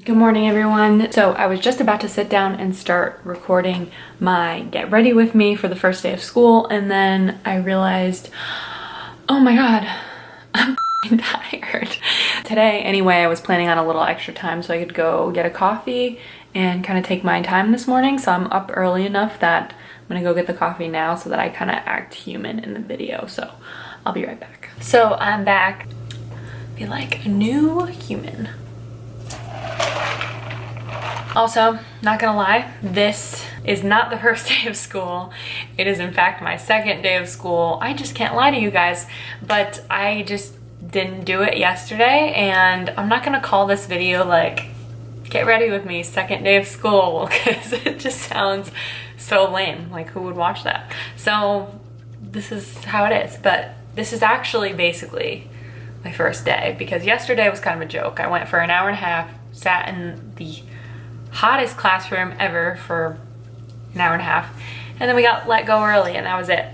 Good morning, everyone. So I was just about to sit down and start recording my get ready with me for the first day of school, and then I realized, oh my god, I'm tired. Today, anyway, I was planning on a little extra time so I could go get a coffee and kind of take my time this morning. So I'm up early enough that I'm gonna go get the coffee now so that I kind of act human in the video. So I'll be right back. So I'm back. Feel like a new human. Also, not gonna lie, this is not the first day of school. It is in fact my second day of school. I just can't lie to you guys, but I just didn't do it yesterday, and I'm not gonna call this video like, get ready with me, second day of school, because it just sounds so lame. Like, who would watch that? So this is how it is, but this is actually basically my first day, because yesterday was kind of a joke. I went for an hour and a half, sat in the hottest classroom ever for an hour and a half, and then we got let go early, and that was it.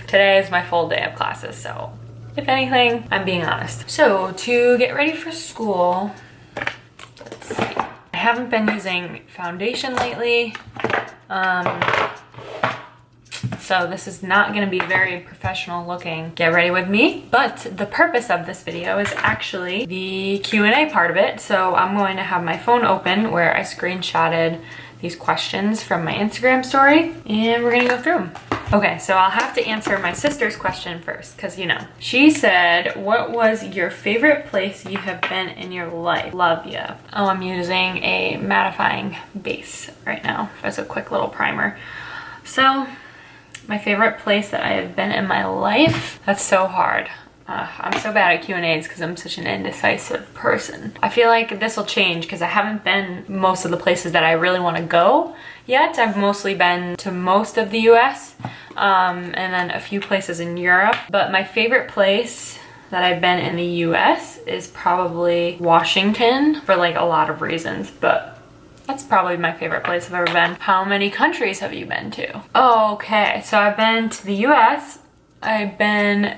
Today is my full day of classes, so if anything, I'm being honest. So to get ready for school, let's see. I haven't been using foundation lately, so this is not going to be very professional looking get ready with me, but the purpose of this video is actually the Q&A part of it. So I'm going to have my phone open where I screenshotted these questions from my Instagram story, and we're gonna go through them. Okay, so I'll have to answer my sister's question first, because you know, she said, what was your favorite place you have been in your life? Love ya. Oh, I'm using a mattifying base right now as a quick little primer. So my favorite place that I have been in my life? That's so hard. I'm so bad at Q&As because I'm such an indecisive person. I feel like this will change because I haven't been most of the places that I really want to go yet. I've mostly been to most of the US and then a few places in Europe. But my favorite place that I've been in the US is probably Washington, for like a lot of reasons, but that's probably my favorite place I've ever been. How many countries have you been to? Oh, okay, so I've been to the US, I've been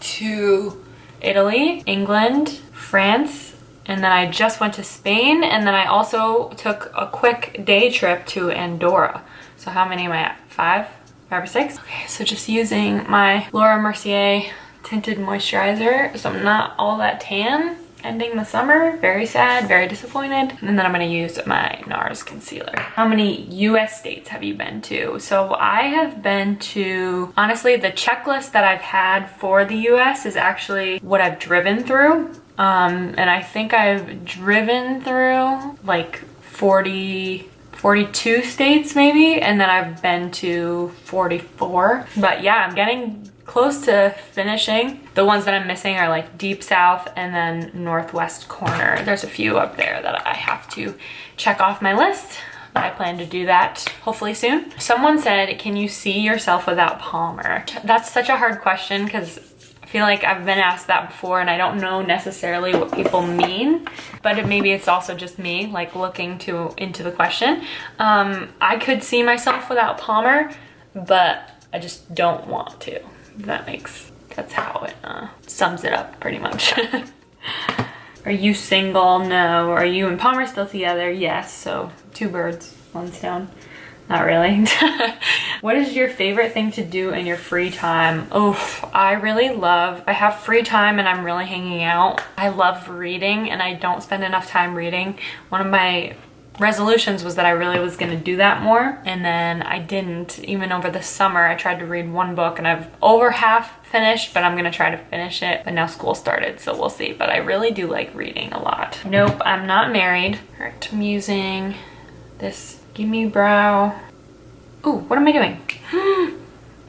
to Italy, England, France, and then I just went to Spain, and then I also took a quick day trip to Andorra. So how many am I at? Five or six? Okay, so just using my Laura Mercier tinted moisturizer, so I'm not all that tan. Ending the summer, very sad, very disappointed. And then I'm gonna use my NARS concealer. How many US states have you been to? So I have been to, honestly, the checklist that I've had for the US is actually what I've driven through. And I think I've driven through like 42 states maybe, and then I've been to 44. But yeah, I'm getting close to finishing. The ones that I'm missing are like Deep South and then Northwest Corner. There's a few up there that I have to check off my list, but I plan to do that hopefully soon. Someone said, can you see yourself without Palmer? That's such a hard question because I feel like I've been asked that before and I don't know necessarily what people mean, but maybe it's also just me like looking into the question. I could see myself without Palmer, but I just don't want to. That's how it sums it up pretty much. Are you single? No. Are you and Palmer still together? Yes. So two birds, one stone. Not really. What is your favorite thing to do in your free time? Oh, I have free time and I'm really hanging out. I love reading and I don't spend enough time reading. One of my resolutions was that I really was gonna do that more, and then I didn't. Even over the summer I tried to read one book and I've over half finished, but I'm gonna try to finish it. But now school started, so we'll see. But I really do like reading a lot. Nope, I'm not married. All right, I'm using this Gimme Brow. Ooh, what am I doing?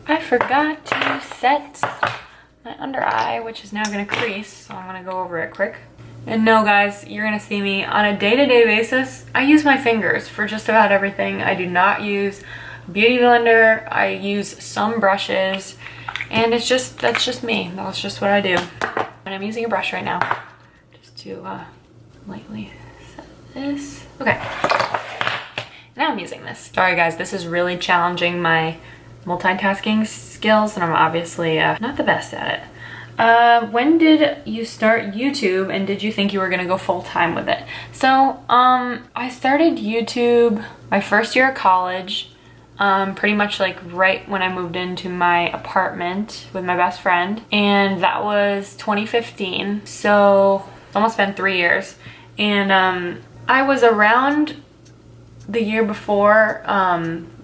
I forgot to set my under eye, which is now gonna crease, so I'm gonna go over it quick. And no guys, you're gonna see me on a day-to-day basis. I use my fingers for just about everything. I do not use a beauty blender. I use some brushes, and that's just me. That's just what I do. And I'm using a brush right now just to lightly set this. Okay, now I'm using this. Sorry guys, this is really challenging my multitasking skills, and I'm obviously not the best at it. When did you start YouTube and did you think you were gonna go full-time with it? So, I started YouTube my first year of college, pretty much like right when I moved into my apartment with my best friend, and that was 2015, so it's almost been 3 years. And I was around the year before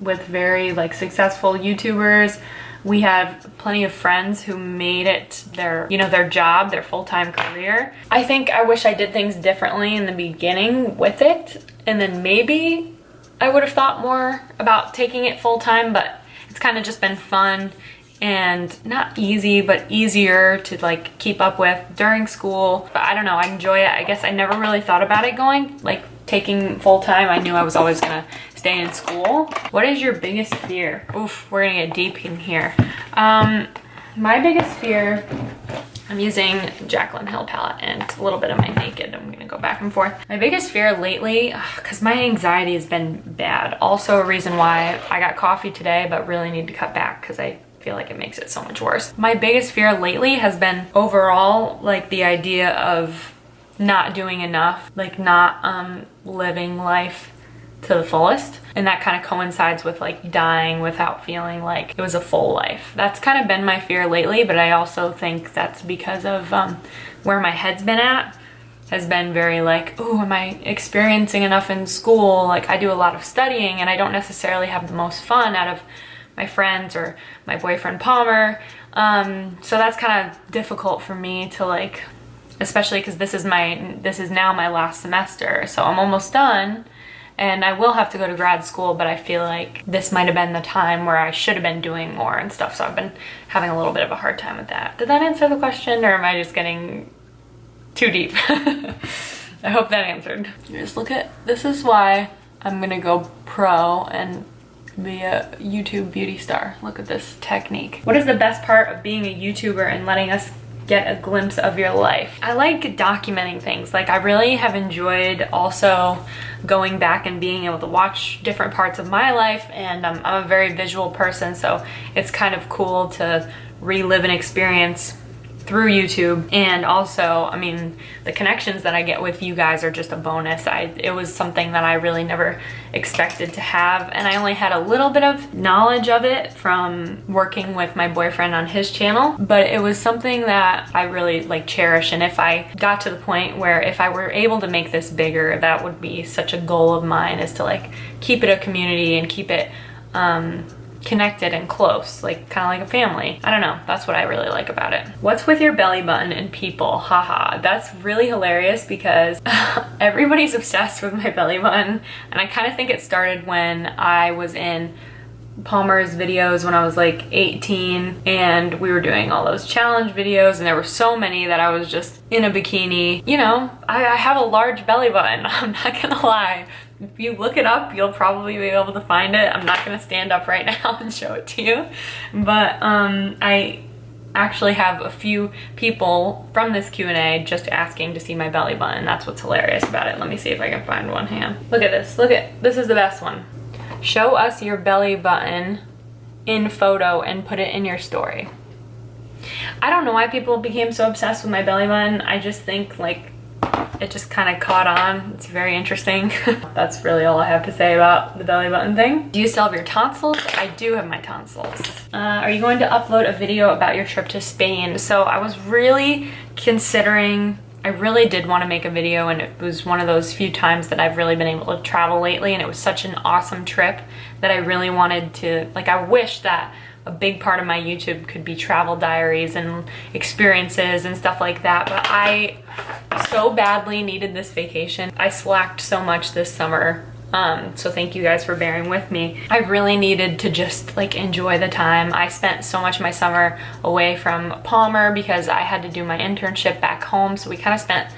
with very like successful YouTubers. We had plenty of friends who made it their, you know, their job, their full-time career. I think I wish I did things differently in the beginning with it, and then maybe I would have thought more about taking it full-time, but it's kind of just been fun and not easy, but easier to like keep up with during school. But I don't know, I enjoy it. I guess I never really thought about it going, like taking full-time. I knew I was always gonna stay in school. What is your biggest fear? Oof, we're gonna get deep in here. My biggest fear, I'm using Jaclyn Hill palette and a little bit of my Naked. I'm gonna go back and forth. My biggest fear lately, because my anxiety has been bad. Also a reason why I got coffee today, but really need to cut back because I feel like it makes it so much worse. My biggest fear lately has been overall like the idea of not doing enough, like not living life to the fullest. And that kind of coincides with like dying without feeling like it was a full life. That's kind of been my fear lately, but I also think that's because of where my head's been at. Has been very like, oh, am I experiencing enough in school? Like I do a lot of studying and I don't necessarily have the most fun out of my friends or my boyfriend Palmer. So that's kind of difficult for me to like, especially because this is now my last semester. So I'm almost done. And I will have to go to grad school, but I feel like this might have been the time where I should have been doing more and stuff. So I've been having a little bit of a hard time with that. Did that answer the question, or am I just getting too deep? I hope that answered. Just look at, this is why I'm gonna go pro and be a YouTube beauty star. Look at this technique. What is the best part of being a YouTuber and letting us get a glimpse of your life? I like documenting things. Like I really have enjoyed also going back and being able to watch different parts of my life, and I'm a very visual person, so it's kind of cool to relive an experience through YouTube. And also, I mean, the connections that I get with you guys are just a bonus. It was something that I really never expected to have, and I only had a little bit of knowledge of it from working with my boyfriend on his channel, but it was something that I really like cherish. And if I got to the point where if I were able to make this bigger, that would be such a goal of mine, is to like keep it a community and keep it connected and close, like kind of like a family. I don't know, that's what I really like about it. What's with your belly button and people? Haha, that's really hilarious because everybody's obsessed with my belly button, and I kind of think it started when I was in Palmer's videos when I was like 18, and we were doing all those challenge videos, and there were so many that I was just in a bikini. You know, I have a large belly button, I'm not gonna lie. If you look it up, you'll probably be able to find it. I'm not gonna stand up right now and show it to you, but I actually have a few people from this Q&A just asking to see my belly button. That's what's hilarious about it. Let me see if I can find one hand. Look at this, this is the best one. Show us your belly button in photo and put it in your story. I don't know why people became so obsessed with my belly button. I just think like it just kind of caught on. It's very interesting. That's really all I have to say about the belly button thing. Do you still have your tonsils? I do have my tonsils. Are you going to upload a video about your trip to Spain? So I was really considering, I really did want to make a video, and it was one of those few times that I've really been able to travel lately, and it was such an awesome trip that I really wanted to, like, I wish that a big part of my YouTube could be travel diaries and experiences and stuff like that, but I so badly needed this vacation. I slacked so much this summer, so thank you guys for bearing with me. I really needed to just like enjoy the time. I spent so much of my summer away from Palmer because I had to do my internship back home, so we kind of spent,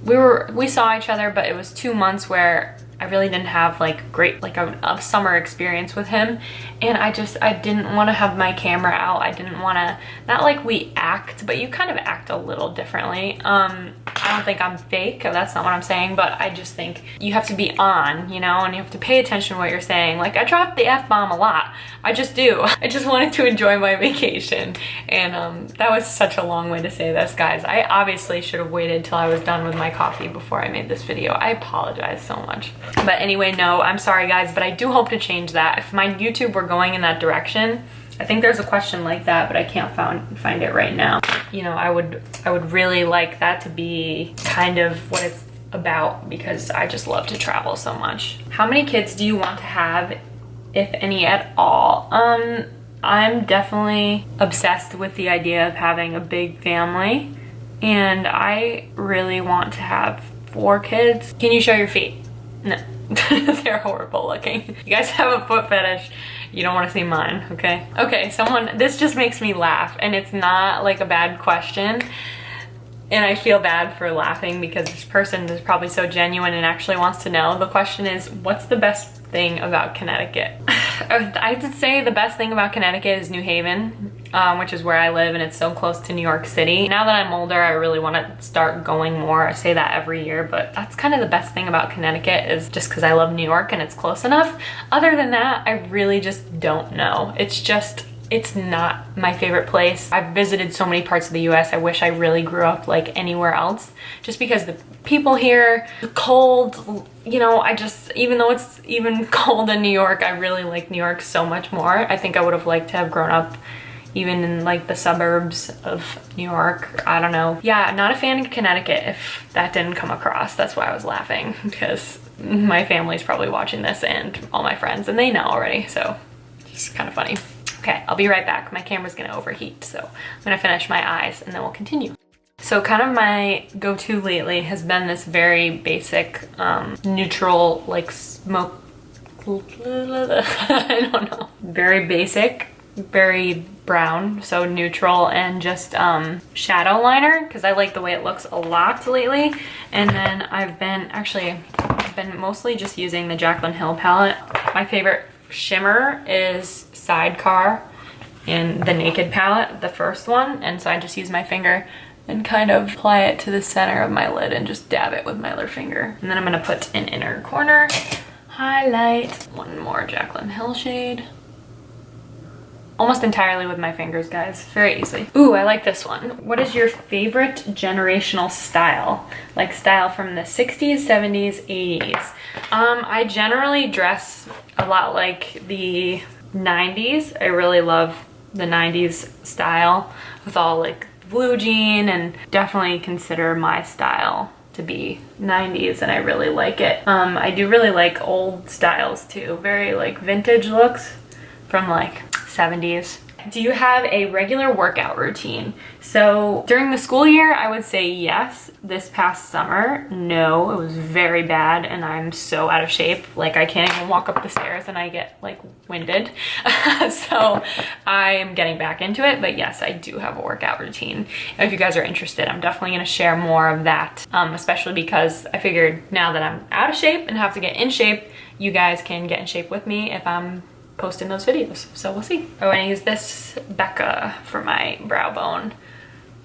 we saw each other, but it was 2 months where I really didn't have like great, like a summer experience with him. And I didn't want to have my camera out. I didn't want to, not like we act, but you kind of act a little differently. I don't think I'm fake, that's not what I'm saying, but I just think you have to be on, you know, and you have to pay attention to what you're saying. Like, I drop the F-bomb a lot. I just do. I just wanted to enjoy my vacation. And that was such a long way to say this, guys. I obviously should have waited till I was done with my coffee before I made this video. I apologize so much. But anyway, no, I'm sorry guys, but I do hope to change that. If my YouTube were going in that direction, I think there's a question like that, but I can't find it right now. You know, I would really like that to be kind of what it's about, because I just love to travel so much. How many kids do you want to have, if any at all? I'm definitely obsessed with the idea of having a big family, and I really want to have 4 kids. Can you show your feet? No. They're horrible looking. You guys have a foot fetish. You don't want to see mine, okay? Okay, this just makes me laugh, and it's not like a bad question. And I feel bad for laughing because this person is probably so genuine and actually wants to know. The question is, what's the best thing about Connecticut? I would say the best thing about Connecticut is New Haven, which is where I live, and it's so close to New York City. Now that I'm older, I really want to start going more. I say that every year, but that's kind of the best thing about Connecticut, is just because I love New York and it's close enough. Other than that, I really just don't know. It's not my favorite place. I've visited so many parts of the US. I wish I really grew up like anywhere else, just because the people here, the cold, you know, even though it's even cold in New York, I really like New York so much more. I think I would have liked to have grown up even in like the suburbs of New York. I don't know. Yeah, not a fan of Connecticut, if that didn't come across. That's why I was laughing, because my family's probably watching this and all my friends, and they know already, so it's kind of funny. Okay, I'll be right back. My camera's gonna overheat, so I'm gonna finish my eyes and then we'll continue. So kind of my go-to lately has been this very basic, neutral, like smoke, I don't know. Very basic, very brown, so neutral, and just shadow liner, because I like the way it looks a lot lately. And then I've been mostly just using the Jaclyn Hill palette. My favorite shimmer is Sidecar in the Naked palette, the first one, and so I just use my finger and kind of apply it to the center of my lid and just dab it with my other finger. And then I'm gonna put an inner corner highlight, one more Jaclyn Hill shade. Almost entirely with my fingers, guys, very easily. Ooh, I like this one. What is your favorite generational style? Like style from the 60s, 70s, 80s. I generally dress a lot like the 90s. I really love the 90s style with all like blue jean, and definitely consider my style to be 90s, and I really like it. I do really like old styles too, very like vintage looks from like 70s. Do you have a regular workout routine? So during the school year, I would say yes. This past summer, no, it was very bad, and I'm so out of shape. Like, I can't even walk up the stairs and I get like winded. So I'm getting back into it, but yes, I do have a workout routine. And if you guys are interested, I'm definitely gonna share more of that, especially because I figured now that I'm out of shape and have to get in shape, you guys can get in shape with me if I'm posting those videos, so we'll see. Oh, and I use this Becca for my brow bone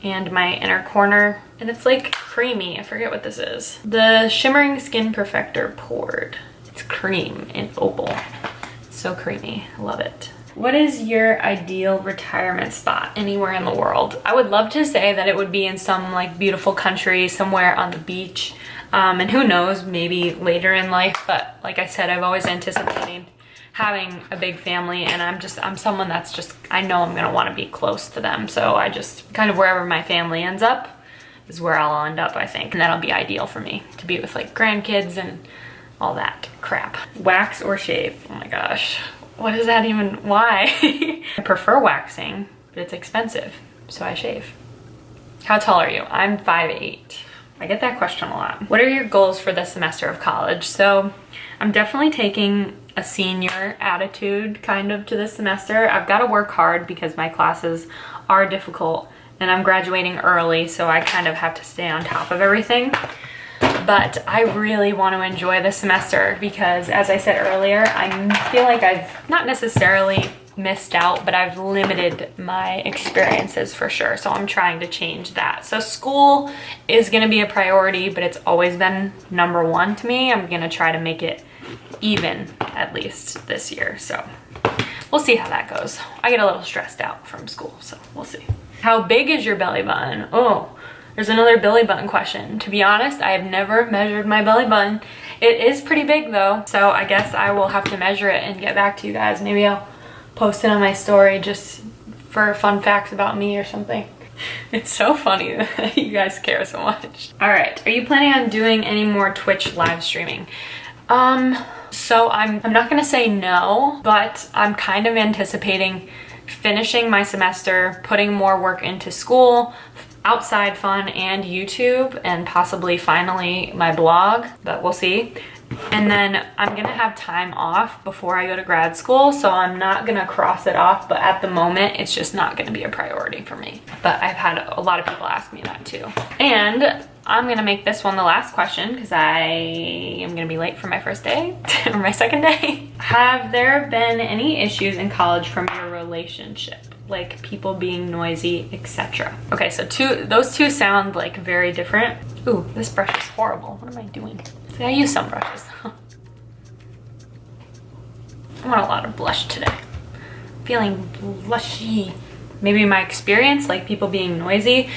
and my inner corner, and it's like creamy. I forget what this is. The Shimmering Skin Perfector Poured. It's cream in opal. It's so creamy. I love it. What is your ideal retirement spot anywhere in the world? I would love to say that it would be in some like beautiful country, somewhere on the beach, and who knows, maybe later in life, but like I said, I've always anticipated having a big family, and I'm someone that's just, I know I'm gonna wanna be close to them, so I just, kind of wherever my family ends up is where I'll end up, I think, and that'll be ideal for me, to be with like grandkids and all that crap. Wax or shave? Oh my gosh, what is that even, why? I prefer waxing, but it's expensive, so I shave. How tall are you? I'm 5'8". I get that question a lot. What are your goals for this semester of college? So I'm definitely taking a senior attitude kind of to this semester. I've got to work hard because my classes are difficult, and I'm graduating early, so I kind of have to stay on top of everything. but I really want to enjoy this semester because, as I said earlier, I feel like I've not necessarily missed out, but I've limited my experiences for sure. So I'm trying to change that. So school is going to be a priority, but it's always been number one to me. I'm going to try to make it even, at least this year. So we'll see how that goes. I get a little stressed out from school, so we'll see. How big is your belly button? Oh, there's another belly button question. To be honest, I have never measured my belly button. It is pretty big though, so I guess I will have to measure it and get back to you guys. Maybe I'll post it on my story just for fun facts about me or something. It's so funny that you guys care so much. All right, are you planning on doing any more Twitch live streaming? So I'm not gonna say no, but I'm kind of anticipating finishing my semester, putting more work into school, outside fun, and YouTube, and possibly finally my blog, but we'll see. And then I'm gonna have time off before I go to grad school, so I'm not gonna cross it off, but at the moment it's just not gonna be a priority for me. But I've had a lot of people ask me that too. And I'm gonna make this one the last question because I am gonna be late for my first day or my second day. Have there been any issues in college from your relationship? Like people being noisy, etc. Okay, so those two sound like very different. Ooh, this brush is horrible. What am I doing? See, I use some brushes. I want a lot of blush today. Feeling blushy. Maybe my experience, like people being noisy.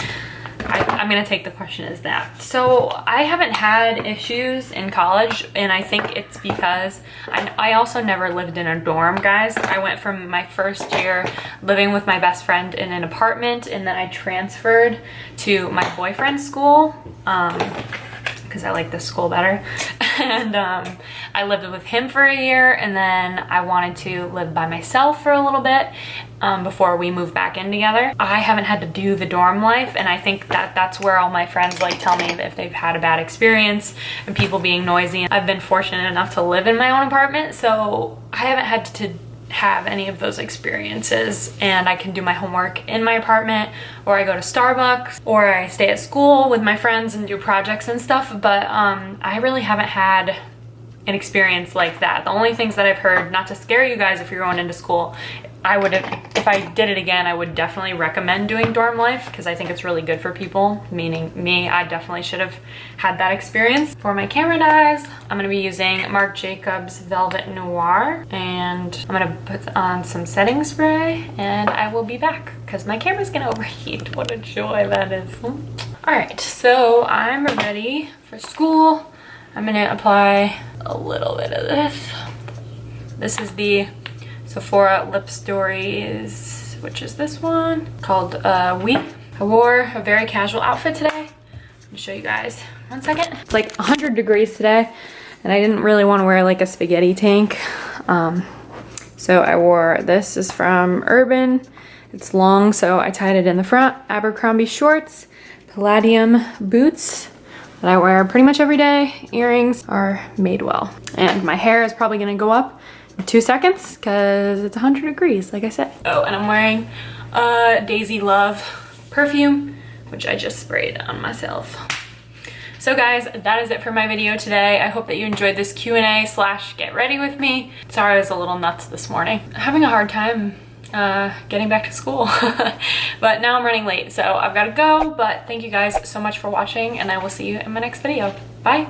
I'm gonna take the question as that. So I haven't had issues in college, and I think it's because I also never lived in a dorm, guys. I went from my first year living with my best friend in an apartment, and then I transferred to my boyfriend's school because I like this school better. And I lived with him for a year, and then I wanted to live by myself for a little bit before we moved back in together. I haven't had to do the dorm life, and I think that's where all my friends like tell me that if they've had a bad experience and people being noisy. I've been fortunate enough to live in my own apartment, so I haven't had to have any of those experiences, and I can do my homework in my apartment, or I go to Starbucks, or I stay at school with my friends and do projects and stuff. But I really haven't had an experience like that. The only things that I've heard, not to scare you guys if you're going into school, if I did it again, I would definitely recommend doing dorm life because I think it's really good for people, meaning me. I definitely should have had that experience. For my camera dyes, I'm gonna be using Marc Jacobs Velvet Noir, and I'm gonna put on some setting spray, and I will be back because my camera's gonna overheat. What a joy that is. All right, so I'm ready for school. I'm gonna apply a little bit of this. This is the Sephora Lip Stories, which is this one, called We. I wore a very casual outfit today. Let me show you guys. 1 second. It's like 100 degrees today, and I didn't really want to wear like a spaghetti tank. So I wore, this is from Urban. It's long, so I tied it in the front. Abercrombie shorts, Palladium boots that I wear pretty much every day. Earrings are Madewell. And my hair is probably gonna go up 2 seconds because it's 100 degrees, like I said. Oh, and I'm wearing Daisy Love perfume, which I just sprayed on myself. So guys, that is it for my video today. I hope that you enjoyed this Q&A / get ready with me. Sorry I was a little nuts this morning. Having a hard time getting back to school. But now I'm running late, so I've got to go. But thank you guys so much for watching, and I will see you in my next video. Bye.